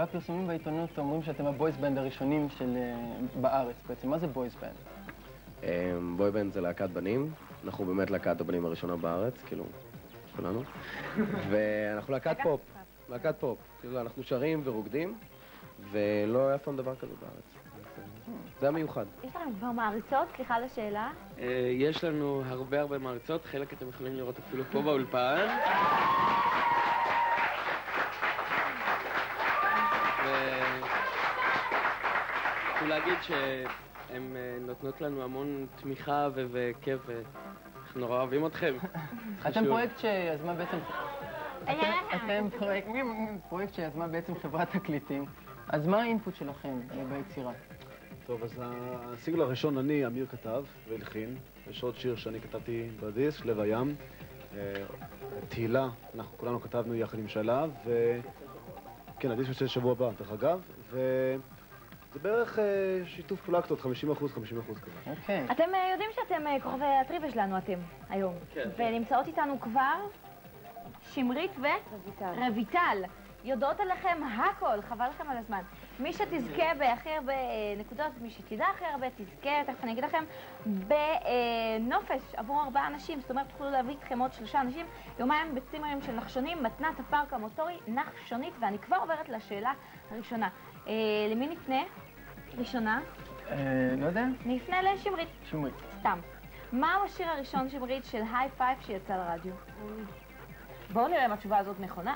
בפרסומים בעיתונות אומרים שאתם הבויז בנד הראשונים בארץ בעצם. מה זה בויז בנד? בוי בנד זה להקת בנים. אנחנו באמת להקת הבנים הראשונה בארץ, כאילו, כולנו. ואנחנו להקת פופ. להקת פופ. כאילו, אנחנו שרים ורוקדים, ולא היה פעם דבר כזה בארץ. זה המיוחד. יש לכם כבר מעריצות? סליחה על השאלה. יש לנו הרבה מעריצות, חלק אתם יכולים לראות אפילו פה באולפן. ואני להגיד שהן נותנות לנו המון תמיכה וכיף, ואנחנו נורא אוהבים אתכם. אתם פרויקט שיזמה בעצם... אתם פרויקט שיזמה בעצם חברת תקליטים. אז מה האינפוט שלכם ביצירה? טוב, אז הסיגל הראשון אני, אמיר כתב והלחין. יש עוד שיר שאני כתבתי בדיסק, לב הים. תהילה, אנחנו כולנו כתבנו יחד עם שלב, וכן, הדיסק יוצא שבוע הבא, דרך אגב, וזה בערך שיתוף פעולה קצת, 50%, 50% כזה. אוקיי. אתם יודעים שאתם כוכבי הטריוויה שלנו אתם היום, ונמצאות איתנו כבר שמרית ורויטל. יודעות עליכם הכל, חבל לכם על הזמן. מי שתזכה בהכי הרבה נקודות, מי שתדע הכי הרבה תזכה, תכף אני אגיד לכם, בנופש עבור 4 אנשים. זאת אומרת, תוכלו להביא איתכם עוד 3 אנשים, יומיים בצימרים של נחשונים, מתנת הפארק המוטורי, נחשונית, ואני כבר עוברת לשאלה הראשונה. למי נפנה? ראשונה? לא יודע. נפנה לשמרית. שמרית. סתם. מהו השיר הראשון, שמרית, של היי פייב שיצא לרדיו? בואו נראה אם התשובה הזאת נכונה.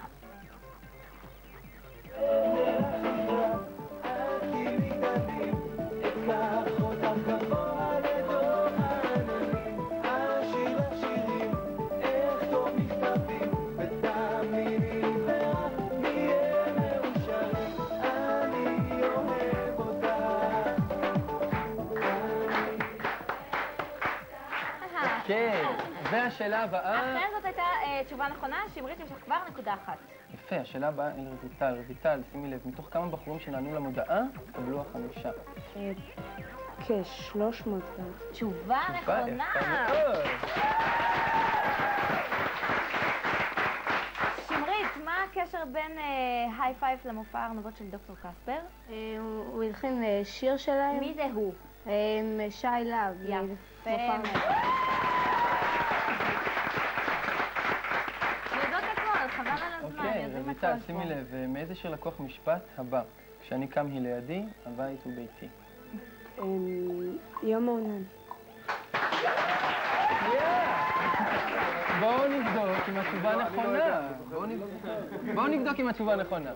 כן, והשאלה הבאה... אכן זאת הייתה תשובה נכונה, שמרית יש לך כבר נקודה אחת. יפה, השאלה הבאה היא לרויטל. רויטל, שימי לב, מתוך כמה בחורים שנענו למודעה, קבלו 5. כ-300 גם. תשובה נכונה! שמרית, מה הקשר בין היי פייב למופע הארנבות של דוקטור קספר? הוא הלחין שיר שלהם. מי זה הוא? שי להב. יפה. יודעות הכל, חבל על הזמן. אוקיי, רויטל, שימי לב, מאיזה שיר לקוח משפט הבא? כשאני קם היא לידי, הבית הוא ביתי. יום מעונן. בואו נבדוק אם התשובה נכונה. בואו נבדוק אם התשובה נכונה.